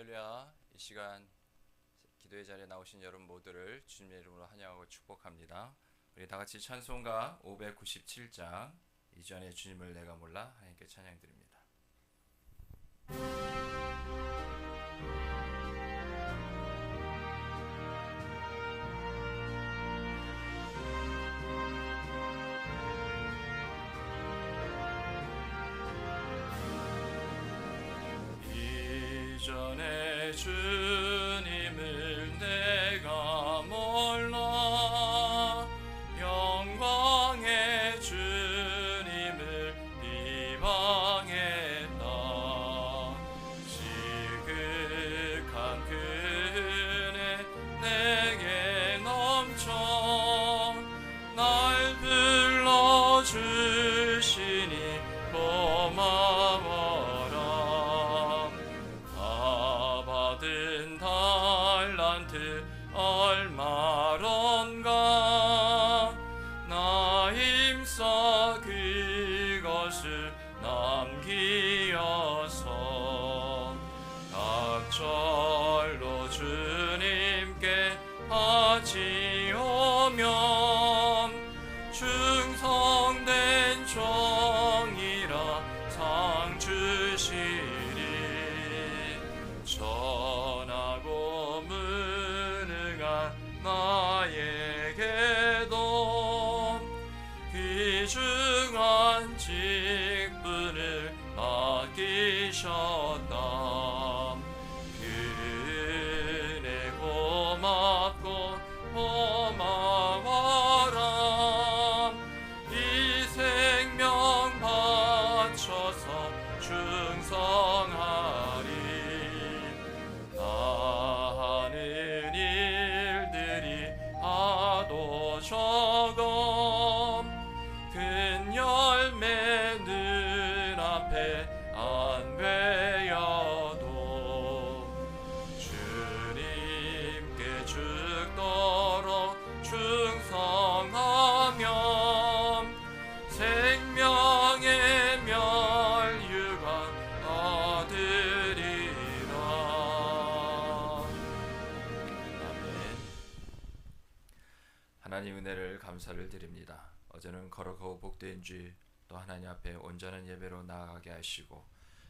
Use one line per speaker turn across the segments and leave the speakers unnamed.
할렐루야. 이 시간 기도의 자리에 나오신 여러분 모두를 주님의 이름으로 환영하고 축복합니다. 우리 다 같이 찬송가 597장 이전에 주님을 내가 몰라 하나님께 찬양드립니다. 이전에 주님을 내가 몰라 영광의 주님을 비방했다. 지극한 그 은혜 내게 넘쳐 날 불러주시니 고마워라. 받은 달란트 얼마론가 나 힘써 그것을 남기어서 각절로 주님께 바치오면 충성된 종이라 상 주시리. 전하고 무능한 나에게도 귀중한 직분을 맡기셨다. 그 은혜 고맙고 고마워라. 이 생명 바쳐서 충성하리. 하는 일들이 하도 적어 큰 열매 눈앞에 안 베여도 주님께 죽도록 충성하면 생명의 멸류관 얻으리라. 하나님 은혜를 감사를 드립니다. 어제는 거룩하고 복된 주 또 하나님 앞에 온전한 예배로 나아가게 하시고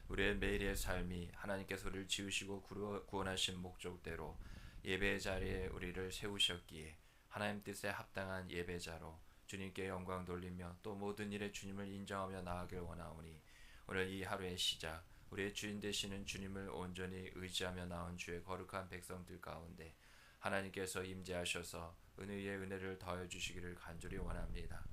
우리의 매일의 삶이 하나님께서 우리를 지으시고 구원하신 목적대로 예배의 자리에 우리를 세우셨기에 하나님 뜻에 합당한 예배자로 주님께 영광 돌리며 또 모든 일에 주님을 인정하며 나아가길 원하오니 오늘 이 하루의 시작 우리의 주인 되시는 주님을 온전히 의지하며 나온 주의 거룩한 백성들 가운데 하나님께서 임재하셔서 은혜의 은혜를 더해 주시기를 간절히 원합니다.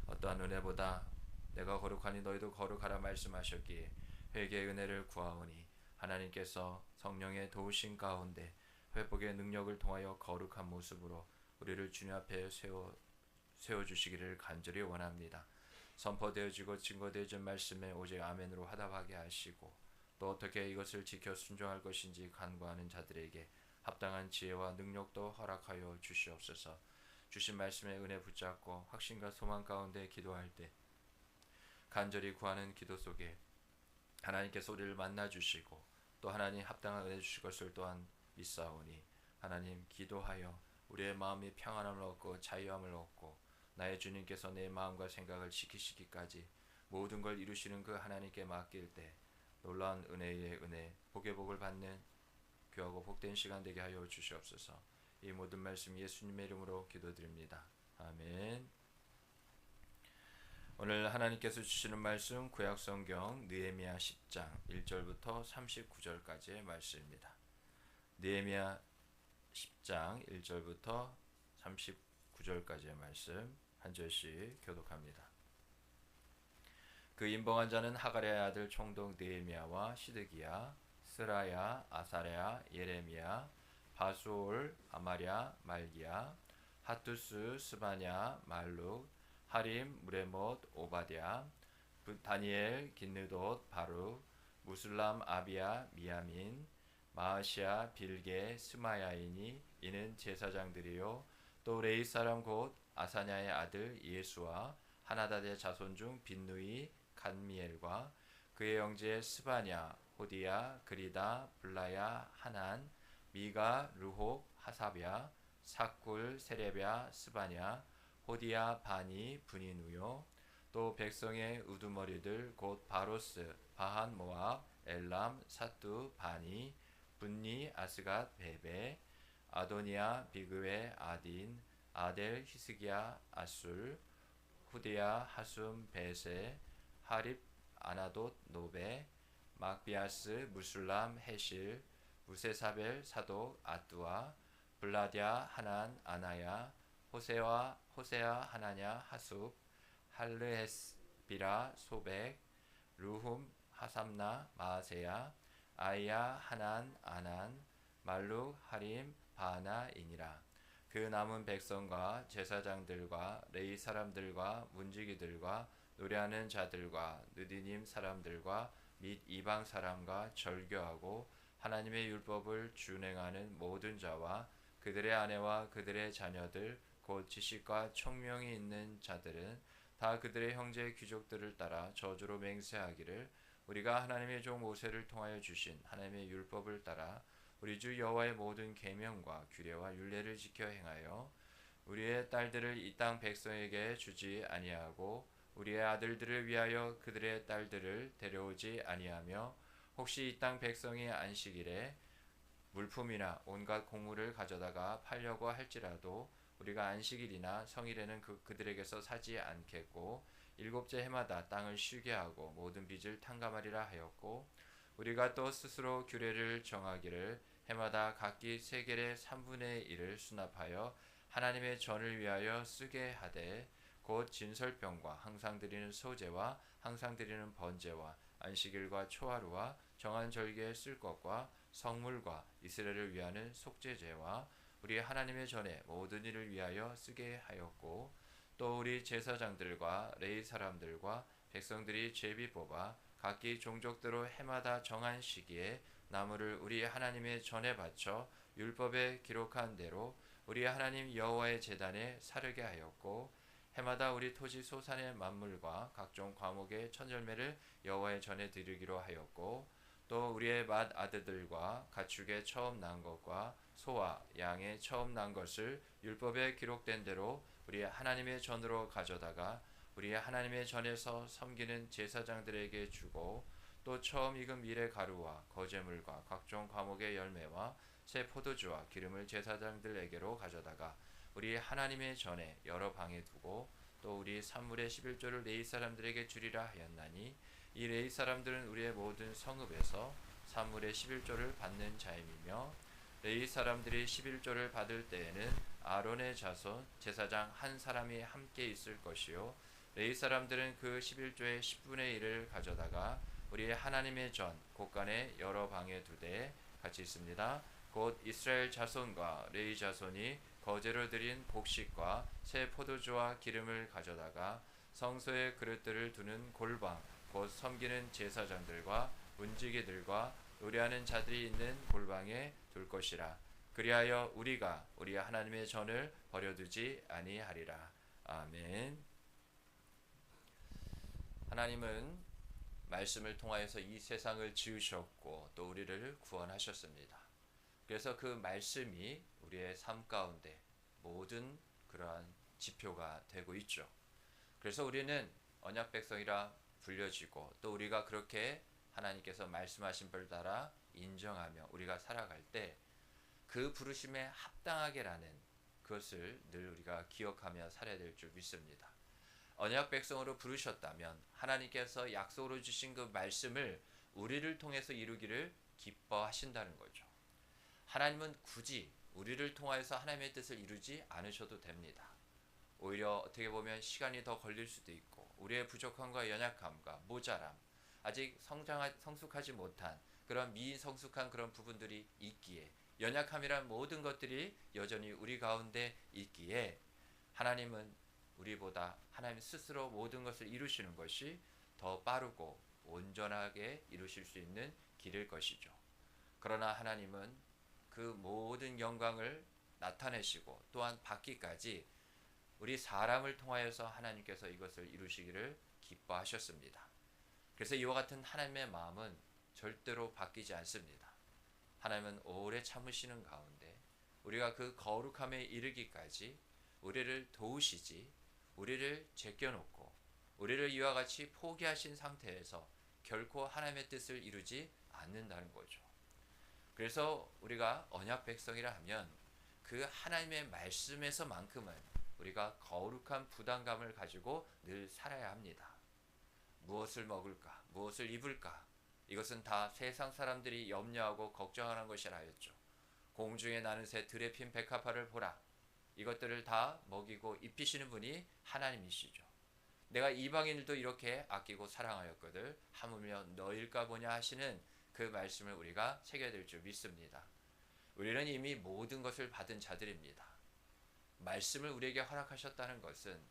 어떠한 은혜보다 내가 거룩하니 너희도 거룩하라 말씀하셨기에 회개의 은혜를 구하오니 하나님께서 성령의 도우신 가운데 회복의 능력을 통하여 거룩한 모습으로 우리를 주님 앞에 세워주시기를 간절히 원합니다. 선포되어지고 증거되어진 말씀에 오직 아멘으로 화답하게 하시고 또 어떻게 이것을 지켜 순종할 것인지 간구하는 자들에게 합당한 지혜와 능력도 허락하여 주시옵소서. 주신 말씀의 은혜 붙잡고 확신과 소망 가운데 기도할 때 간절히 구하는 기도 속에 하나님께서 우리를 만나주시고 또 하나님 합당한 은혜 주실 것을 또한 믿사오니 하나님 기도하여 우리의 마음이 평안함을 얻고 자유함을 얻고 나의 주님께서 내 마음과 생각을 지키시기까지 모든 걸 이루시는 그 하나님께 맡길 때 놀라운 은혜의 은혜 복의 복을 받는 귀하고 복된 시간 되게 하여 주시옵소서. 이 모든 말씀 예수님의 이름으로 기도드립니다. 아멘. 오늘 하나님께서 주시는 말씀 구약성경 느헤미야 10장 1절부터 39절까지의 말씀입니다. 느헤미야 10장 1절부터 39절까지의 말씀 한 절씩 교독합니다. 그 임봉한 자는 하가랴의 아들 총독 느헤미야와 시드기야, 스라야, 아사랴, 예레미야, 바수올, 아마랴, 말기야, 하투스, 스바냐, 말룩, 하림, 무레못, 오바댜, 다니엘, 긴느돗, 바룩, 무슬람, 아비야, 미야민, 마아시아, 빌게, 스마야이니 이는 제사장들이요 또 레이 사람 곧 아사냐의 아들 예수와 하나닷의 자손 중 빈누이, 간미엘과 그의 형제 스바냐, 호디야, 그리다, 블라야, 하난, 미가, 르홉, 하삽야, 삭굴, 세레랴, 스바냐, 호디야, 바니, 분이누요. 또 백성의 우두머리들 곧 바로스, 바한 모압, 엘람, 사뚜, 바니, 분니, 아스갓, 베베, 아도니아, 비그웨, 아딘, 아델, 히스기야, 아술, 후디야, 하숨, 베세, 하립, 아나돗, 노베, 막비아스, 무술람, 헤실, 무세사벨, 사독, 아뚜아, 블라디아, 하난, 아나야, 호세아, 하나냐, 하숲, 할르헤스비라, 소백, 루훔, 하삼나, 마아세야, 아이야, 하난, 아난, 말룩, 하림, 바나이니라. 그 남은 백성과 제사장들과 레위 사람들과 문지기들과 노래하는 자들과 느디님 사람들과 및 이방 사람과 절교하고 하나님의 율법을 준행하는 모든 자와 그들의 아내와 그들의 자녀들 곧 지식과 총명이 있는 자들은 다 그들의 형제 귀족들을 따라 저주로 맹세하기를 우리가 하나님의 종 모세를 통하여 주신 하나님의 율법을 따라 우리 주 여호와의 모든 계명과 규례와 율례를 지켜 행하여 우리의 딸들을 이 땅 백성에게 주지 아니하고 우리의 아들들을 위하여 그들의 딸들을 데려오지 아니하며 혹시 이 땅 백성이 안식일에 물품이나 온갖 곡물을 가져다가 팔려고 할지라도 우리가 안식일이나 성일에는 그들에게서 사지 않겠고 일곱째 해마다 땅을 쉬게 하고 모든 빚을 탕감하리라 하였고 우리가 또 스스로 규례를 정하기를 해마다 각기 세겔의 3분의 1을 수납하여 하나님의 전을 위하여 쓰게 하되 곧 진설병과 항상 드리는 소제와 항상 드리는 번제와 안식일과 초하루와 정한 절기에 쓸 것과 성물과 이스라엘을 위하는 속죄제와 우리 하나님의 전에 모든 일을 위하여 쓰게 하였고 또 우리 제사장들과 레위 사람들과 백성들이 제비 뽑아 각기 종족대로 해마다 정한 시기에 나무를 우리 하나님의 전에 바쳐 율법에 기록한 대로 우리 하나님 여호와의 제단에 사르게 하였고 해마다 우리 토지 소산의 만물과 각종 과목의 천절매를 여호와의 전에 드리기로 하였고 또 우리의 맏 아들들과 가축의 처음 난 것과 소와 양의 처음 난 것을 율법에 기록된 대로 우리 하나님의 전으로 가져다가 우리 하나님의 전에서 섬기는 제사장들에게 주고 또 처음 익은 밀의 가루와 거제물과 각종 과목의 열매와 새 포도주와 기름을 제사장들에게로 가져다가 우리 하나님의 전에 여러 방에 두고 또 우리 산물의 11조를 레위 사람들에게 주리라 하였나니 이 레위 사람들은 우리의 모든 성읍에서 산물의 11조를 받는 자임이며 레위 사람들이 11조를 받을 때에는 아론의 자손 제사장 한 사람이 함께 있을 것이요 레위 사람들은 그 11조의 10분의 1을 가져다가 우리 하나님의 전 곳간에 여러 방에 두되 같이 있습니다. 곧 이스라엘 자손과 레위 자손이 거제로 드린 곡식과 새 포도주와 기름을 가져다가 성소의 그릇들을 두는 골방 곧 섬기는 제사장들과 문지기들과 노래하는 자들이 있는 골방에 둘 것이라. 그리하여 우리가 우리 하나님의 전을 버려두지 아니하리라. 아멘. 하나님은 말씀을 통하여서 이 세상을 지으셨고 또 우리를 구원하셨습니다. 그래서 그 말씀이 우리의 삶 가운데 모든 그러한 지표가 되고 있죠. 그래서 우리는 언약 백성이라 불려지고 또 우리가 그렇게 하나님께서 말씀하신 바를 따라 인정하며 우리가 살아갈 때 그 부르심에 합당하게라는 그것을 늘 우리가 기억하며 살아야 될 줄 믿습니다. 언약 백성으로 부르셨다면 하나님께서 약속으로 주신 그 말씀을 우리를 통해서 이루기를 기뻐하신다는 거죠. 하나님은 굳이 우리를 통하여서 하나님의 뜻을 이루지 않으셔도 됩니다. 오히려 어떻게 보면 시간이 더 걸릴 수도 있고 우리의 부족함과 연약함과 모자람 아직 성숙하지 못한 그런 미성숙한 그런 부분들이 있기에 연약함이란 모든 것들이 여전히 우리 가운데 있기에 하나님은 우리보다 하나님 스스로 모든 것을 이루시는 것이 더 빠르고 온전하게 이루실 수 있는 길일 것이죠. 그러나 하나님은 그 모든 영광을 나타내시고 또한 받기까지 우리 사람을 통하여서 하나님께서 이것을 이루시기를 기뻐하셨습니다. 그래서 이와 같은 하나님의 마음은 절대로 바뀌지 않습니다. 하나님은 오래 참으시는 가운데 우리가 그 거룩함에 이르기까지 우리를 도우시지, 우리를 제껴놓고 우리를 이와 같이 포기하신 상태에서 결코 하나님의 뜻을 이루지 않는다는 거죠. 그래서 우리가 언약 백성이라 하면 그 하나님의 말씀에서만큼은 우리가 거룩한 부담감을 가지고 늘 살아야 합니다. 무엇을 먹을까? 무엇을 입을까? 이것은 다 세상 사람들이 염려하고 걱정하는 것이라 하였죠. 공중에 나는 새 들에 핀 백합화를 보라. 이것들을 다 먹이고 입히시는 분이 하나님이시죠. 내가 이방인들도 이렇게 아끼고 사랑하였거늘 하물며 너일까 보냐 하시는 그 말씀을 우리가 새겨야 될 줄 믿습니다. 우리는 이미 모든 것을 받은 자들입니다. 말씀을 우리에게 허락하셨다는 것은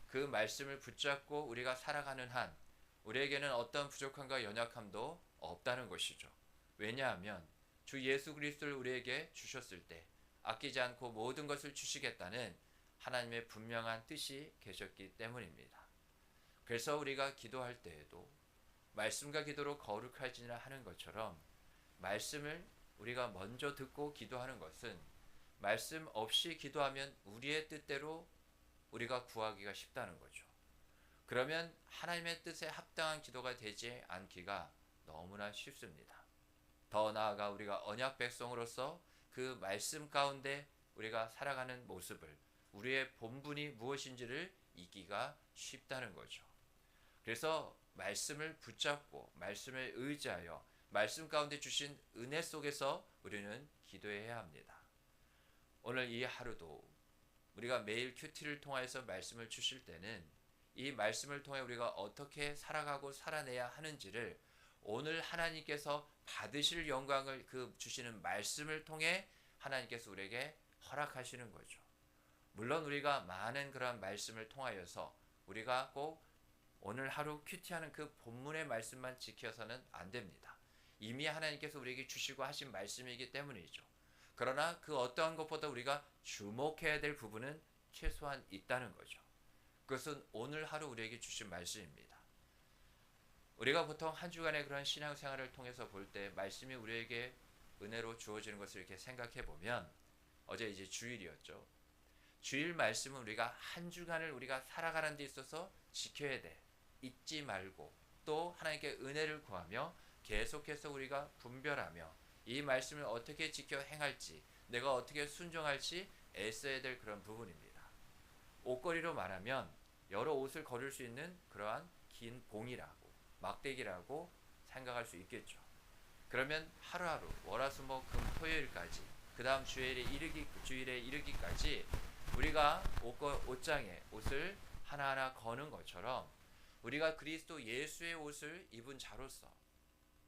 그 말씀을 붙잡고 우리가 살아가는 한 우리에게는 어떤 부족함과 연약함도 없다는 것이죠. 왜냐하면 주 예수 그리스도를 우리에게 주셨을 때 아끼지 않고 모든 것을 주시겠다는 하나님의 분명한 뜻이 계셨기 때문입니다. 그래서 우리가 기도할 때에도 말씀과 기도로 거룩하지나 하는 것처럼 말씀을 우리가 먼저 듣고 기도하는 것은 말씀 없이 기도하면 우리의 뜻대로 우리가 구하기가 쉽다는 거죠. 그러면 하나님의 뜻에 합당한 기도가 되지 않기가 너무나 쉽습니다. 더 나아가 우리가 언약 백성으로서 그 말씀 가운데 우리가 살아가는 모습을 우리의 본분이 무엇인지를 잊기가 쉽다는 거죠. 그래서 말씀을 붙잡고 말씀을 의지하여 말씀 가운데 주신 은혜 속에서 우리는 기도해야 합니다. 오늘 이 하루도 우리가 매일 큐티를 통해서 말씀을 주실 때는 이 말씀을 통해 우리가 어떻게 살아가고 살아내야 하는지를 오늘 하나님께서 받으실 영광을 그 주시는 말씀을 통해 하나님께서 우리에게 허락하시는 거죠. 물론 우리가 많은 그런 말씀을 통하여서 우리가 꼭 오늘 하루 큐티하는 그 본문의 말씀만 지켜서는 안 됩니다. 이미 하나님께서 우리에게 주시고 하신 말씀이기 때문이죠. 그러나 그 어떠한 것보다 우리가 주목해야 될 부분은 최소한 있다는 거죠. 그것은 오늘 하루 우리에게 주신 말씀입니다. 우리가 보통 한 주간의 그런 신앙생활을 통해서 볼 때 말씀이 우리에게 은혜로 주어지는 것을 이렇게 생각해 보면 어제 이제 주일이었죠. 주일 말씀은 우리가 한 주간을 우리가 살아가는 데 있어서 지켜야 돼. 잊지 말고 또 하나님께 은혜를 구하며 계속해서 우리가 분별하며 이 말씀을 어떻게 지켜 행할지 내가 어떻게 순종할지 애써야 될 그런 부분입니다. 옷걸이로 말하면 여러 옷을 거릴 수 있는 그러한 긴 봉이라고 막대기라고 생각할 수 있겠죠. 그러면 하루하루 월화수목금 토요일까지 그 다음 주일에 이르기까지 우리가 옷장에 옷을 하나하나 거는 것처럼 우리가 그리스도 예수의 옷을 입은 자로서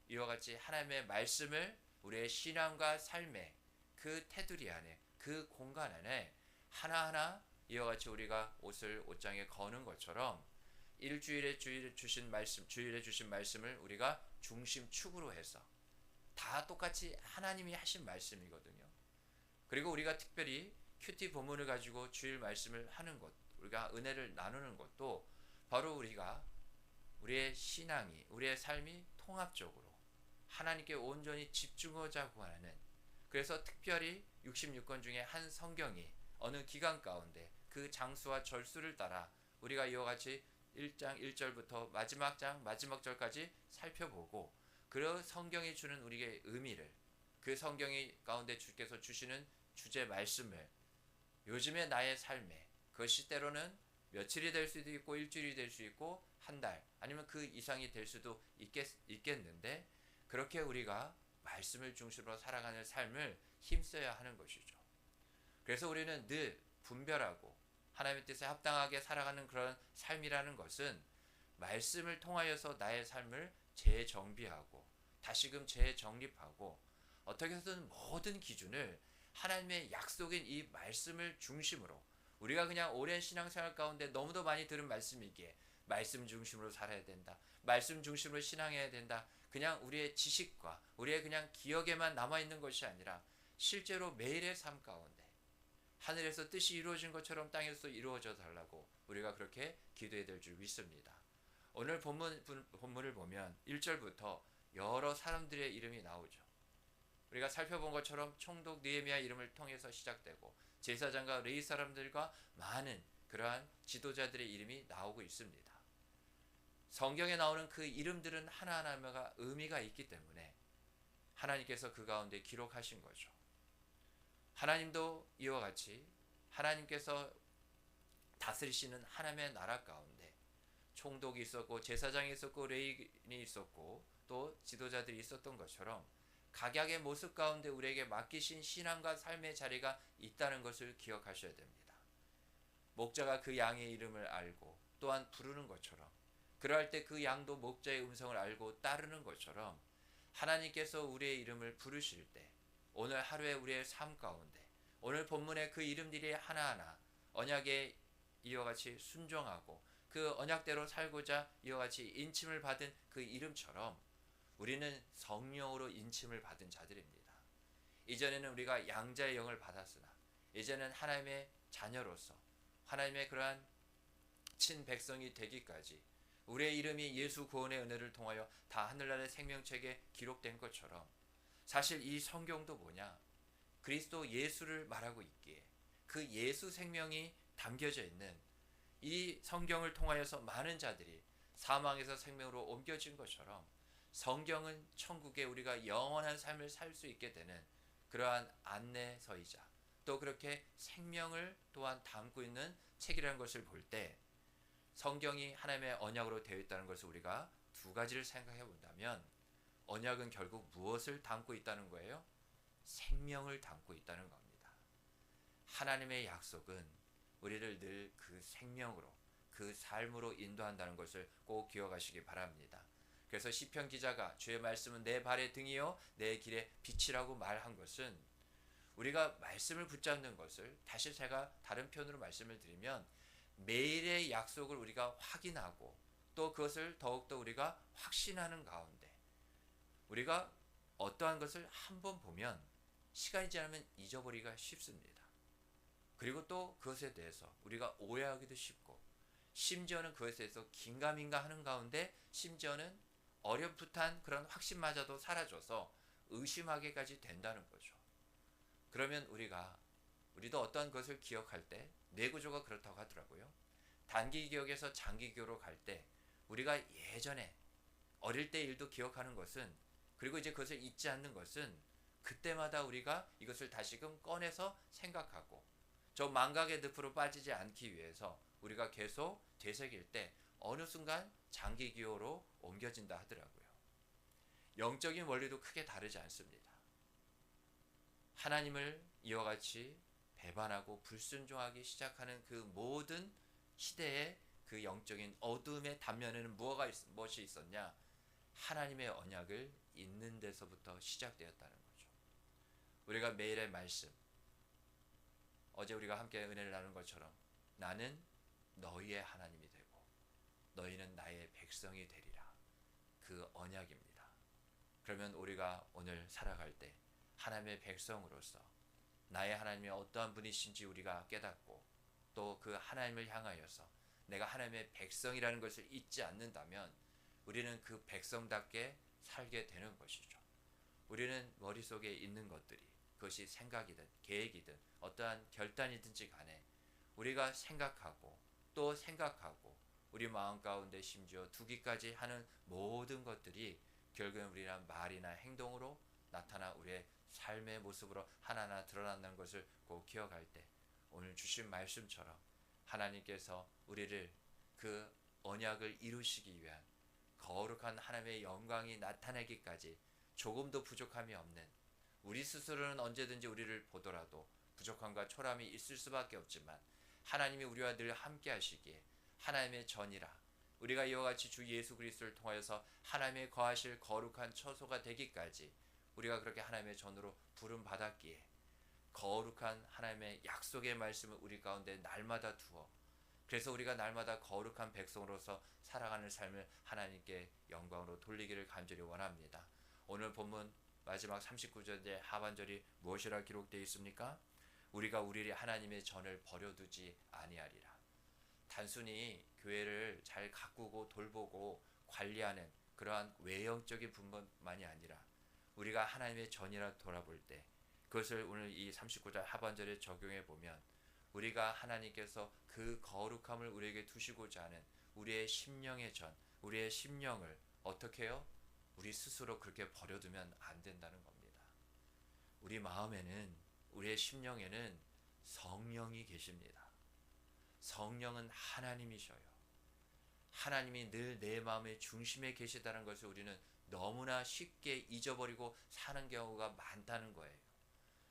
이와 같이 하나님의 말씀을 우리의 신앙과 삶의 그 테두리 안에 그 공간 안에 하나하나 이와 같이 우리가 옷을 옷장에 거는 것처럼 주일에 주신 말씀을 우리가 중심축으로 해서 다 똑같이 하나님이 하신 말씀이거든요. 그리고 우리가 특별히 큐티 본문을 가지고 주일 말씀을 하는 것, 우리가 은혜를 나누는 것도 바로 우리가 우리의 신앙이, 우리의 삶이 통합적으로 하나님께 온전히 집중하자고 하는, 그래서 특별히 66권 중에 한 성경이 어느 기간 가운데 그 장수와 절수를 따라 우리가 이와 같이 1장 1절부터 마지막 장 마지막 절까지 살펴보고 그 성경이 주는 우리의 의미를, 그 성경이 가운데 주께서 주시는 주제 말씀을 요즘의 나의 삶에, 그것이 때로는 며칠이 될 수도 있고 일주일이 될 수 있고 한 달 아니면 그 이상이 될 수도 있겠는데 그렇게 우리가 말씀을 중심으로 살아가는 삶을 힘써야 하는 것이죠. 그래서 우리는 늘 분별하고 하나님의 뜻에 합당하게 살아가는 그런 삶이라는 것은 말씀을 통하여서 나의 삶을 재정비하고 다시금 재정립하고 어떻게 해서든 모든 기준을 하나님의 약속인 이 말씀을 중심으로, 우리가 그냥 오랜 신앙생활 가운데 너무도 많이 들은 말씀이기에 말씀 중심으로 살아야 된다, 말씀 중심으로 신앙해야 된다, 그냥 우리의 지식과 우리의 그냥 기억에만 남아있는 것이 아니라 실제로 매일의 삶 가운데 하늘에서 뜻이 이루어진 것처럼 땅에서 이루어져 달라고 우리가 그렇게 기도해야 될 줄 믿습니다. 오늘 본문을 보면 1절부터 여러 사람들의 이름이 나오죠. 우리가 살펴본 것처럼 총독 느헤미야 이름을 통해서 시작되고 제사장과 레위 사람들과 많은 그러한 지도자들의 이름이 나오고 있습니다. 성경에 나오는 그 이름들은 하나하나가 의미가 있기 때문에 하나님께서 그 가운데 기록하신 거죠. 하나님도 이와 같이 하나님께서 다스리시는 하나님의 나라 가운데 총독이 있었고 제사장이 있었고 레위인이 있었고 또 지도자들이 있었던 것처럼 각약의 모습 가운데 우리에게 맡기신 신앙과 삶의 자리가 있다는 것을 기억하셔야 됩니다. 목자가 그 양의 이름을 알고 또한 부르는 것처럼 그러할 때 그 양도 목자의 음성을 알고 따르는 것처럼 하나님께서 우리의 이름을 부르실 때 오늘 하루의 우리의 삶 가운데 오늘 본문의 그 이름들이 하나하나 언약에 이와 같이 순종하고 그 언약대로 살고자 이와 같이 인침을 받은 그 이름처럼 우리는 성령으로 인침을 받은 자들입니다. 이전에는 우리가 양자의 영을 받았으나 이제는 하나님의 자녀로서 하나님의 그러한 친백성이 되기까지 우리의 이름이 예수 구원의 은혜를 통하여 다 하늘나라의 생명책에 기록된 것처럼 사실 이 성경도 뭐냐? 그리스도 예수를 말하고 있기에 그 예수 생명이 담겨져 있는 이 성경을 통하여서 많은 자들이 사망에서 생명으로 옮겨진 것처럼 성경은 천국에 우리가 영원한 삶을 살 수 있게 되는 그러한 안내서이자 또 그렇게 생명을 또한 담고 있는 책이라는 것을 볼 때 성경이 하나님의 언약으로 되어 있다는 것을 우리가 두 가지를 생각해 본다면 언약은 결국 무엇을 담고 있다는 거예요? 생명을 담고 있다는 겁니다. 하나님의 약속은 우리를 늘 그 생명으로 그 삶으로 인도한다는 것을 꼭 기억하시기 바랍니다. 그래서 시편 기자가 주의 말씀은 내 발의 등이요 내 길의 빛이라고 말한 것은 우리가 말씀을 붙잡는 것을 다시 제가 다른 표현으로 말씀을 드리면 매일의 약속을 우리가 확인하고 또 그것을 더욱더 우리가 확신하는 가운데 우리가 어떠한 것을 한번 보면 시간이 지나면 잊어버리기가 쉽습니다. 그리고 또 그것에 대해서 우리가 오해하기도 쉽고 심지어는 그것에 대해서 긴가민가 하는 가운데 심지어는 어렴풋한 그런 확신마저도 사라져서 의심하게까지 된다는 거죠. 그러면 우리도 어떠한 것을 기억할 때 뇌구조가 그렇다고 하더라고요. 단기 기억에서 장기 기억으로 갈 때 우리가 예전에 어릴 때 일도 기억하는 것은 그리고 이제 그것을 잊지 않는 것은 그때마다 우리가 이것을 다시금 꺼내서 생각하고 저 망각의 늪으로 빠지지 않기 위해서 우리가 계속 되새길 때 어느 순간 장기 기억으로 옮겨진다 하더라고요. 영적인 원리도 크게 다르지 않습니다. 하나님을 이와 같이 배반하고 불순종하기 시작하는 그 모든 시대의 그 영적인 어둠의 단면에는 무엇이 있었냐? 하나님의 언약을 잊는 데서부터 시작되었다는 거죠. 우리가 매일의 말씀, 어제 우리가 함께 은혜를 나눈 것처럼 나는 너희의 하나님이 되고 너희는 나의 백성이 되리라. 그 언약입니다. 그러면 우리가 오늘 살아갈 때 하나님의 백성으로서 나의 하나님이 어떠한 분이신지 우리가 깨닫고 또 그 하나님을 향하여서 내가 하나님의 백성이라는 것을 잊지 않는다면 우리는 그 백성답게 살게 되는 것이죠. 우리는 머릿속에 있는 것들이 그것이 생각이든 계획이든 어떠한 결단이든지 간에 우리가 생각하고 또 생각하고 우리 마음 가운데 심지어 두기까지 하는 모든 것들이 결국은 우리란 말이나 행동으로 나타나 우리의 삶의 모습으로 하나하나 드러난다는 것을 꼭 기억할 때 오늘 주신 말씀처럼 하나님께서 우리를 그 언약을 이루시기 위한 거룩한 하나님의 영광이 나타나기까지 조금도 부족함이 없는 우리 스스로는 언제든지 우리를 보더라도 부족함과 초람이 있을 수밖에 없지만 하나님이 우리와 늘 함께 하시기에 하나님의 전이라 우리가 이와 같이 주 예수 그리스도를 통하여서 하나님의 거하실 거룩한 처소가 되기까지 우리가 그렇게 하나님의 전으로 부름 받았기에 거룩한 하나님의 약속의 말씀을 우리 가운데 날마다 두어 그래서 우리가 날마다 거룩한 백성으로서 살아가는 삶을 하나님께 영광으로 돌리기를 간절히 원합니다. 오늘 본문 마지막 39절의 하반절이 무엇이라 기록되어 있습니까? 우리가 우리 하나님의 전을 버려두지 아니하리라. 단순히 교회를 잘 가꾸고 돌보고 관리하는 그러한 외형적인 부분만이 아니라 우리가 하나님의 전이라 돌아볼 때 그것을 오늘 이 39절 하반절에 적용해 보면 우리가 하나님께서 그 거룩함을 우리에게 두시고자 하는 우리의 심령의 전, 우리의 심령을 어떻게 해요? 우리 스스로 그렇게 버려두면 안 된다는 겁니다. 우리 마음에는, 우리의 심령에는 성령이 계십니다. 성령은 하나님이셔요. 하나님이 늘 내 마음의 중심에 계시다는 것을 우리는 너무나 쉽게 잊어버리고 사는 경우가 많다는 거예요.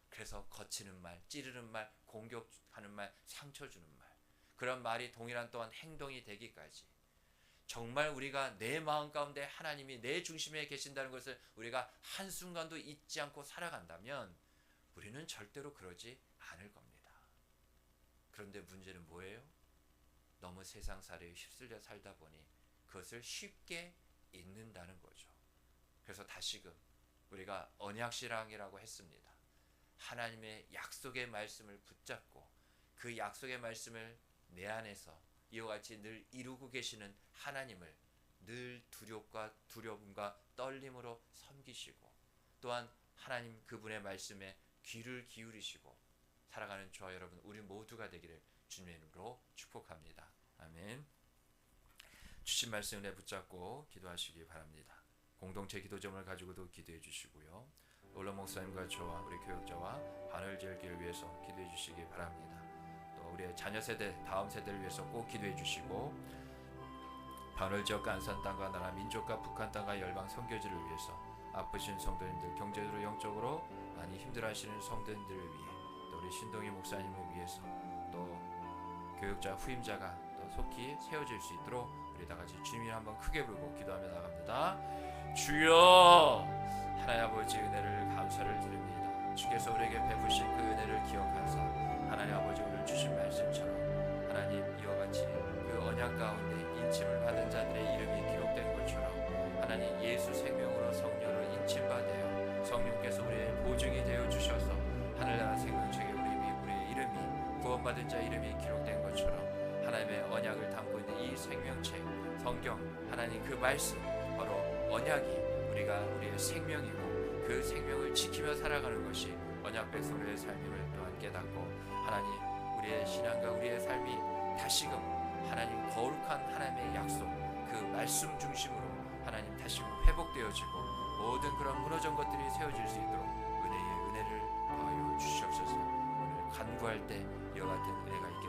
그래서 거치는 말, 찌르는 말, 공격하는 말, 상처 주는 말, 그런 말이 동일한 또한 행동이 되기까지 정말 우리가 내 마음 가운데 하나님이 내 중심에 계신다는 것을 우리가 한순간도 잊지 않고 살아간다면 우리는 절대로 그러지 않을 겁니다. 그런데 문제는 뭐예요? 너무 세상살이에 휩쓸려 살다 보니 그것을 쉽게 잊는다는 거죠. 그래서 다시금 우리가 언약신앙이라고 했습니다. 하나님의 약속의 말씀을 붙잡고 그 약속의 말씀을 내 안에서 이와 같이 늘 이루고 계시는 하나님을 늘 두려움과 떨림으로 섬기시고 또한 하나님 그분의 말씀에 귀를 기울이시고 살아가는 저와 여러분 우리 모두가 되기를 주님으로 축복합니다. 아멘. 주신 말씀 은혜 붙잡고 기도하시기 바랍니다. 공동체 기도점을 가지고도 기도해 주시고요. 올라 목사님과 저와 우리 교역자와 바늘절기를 위해서 기도해 주시기 바랍니다. 또 우리의 자녀 세대, 다음 세대를 위해서 꼭 기도해 주시고 바늘지역과 안산 땅과 나라 민족과 북한 땅과 열방 선교지를 위해서 아프신 성도님들, 경제적으로 영적으로 많이 힘들어하시는 성도님들을 위해 또 우리 신동희 목사님을 위해서 또 교역자 후임자가 또 속히 세워질 수 있도록 우리 다 같이 주님을 한번 크게 부르고 기도하며 나갑니다. 주여 하나님 아버지 은혜를 감사를 드립니다. 주께서 우리에게 베푸신 그 은혜를 기억하사 하나님 아버지 오늘 주신 말씀처럼 하나님 이와 같이 그 언약 가운데 인침을 받은 자들의 이름이 기록된 것처럼 하나님 예수 생명으로 성령으로 인침받아 성령께서 우리의 보증이 되어 주셔서 하늘나라 생명책에 우리의 이름이 구원받은 자 이름이 기록된 것처럼 하나님의 언약을 담고 있는 이 생명책 성경 하나님 그 말씀 바로 언약이 우리의 생명이고 그 생명을 지키며 살아가는 것이 언약 백성의 삶임을 또한 깨닫고 하나님 우리의 신앙과 우리의 삶이 다시금 하나님 거룩한 하나님의 약속 그 말씀 중심으로 하나님 다시금 회복되어지고 모든 그런 무너진 것들이 세워질 수 있도록 은혜를 더하여 주시옵소서. 오늘 간구할 때 이와 같은 은혜가 있게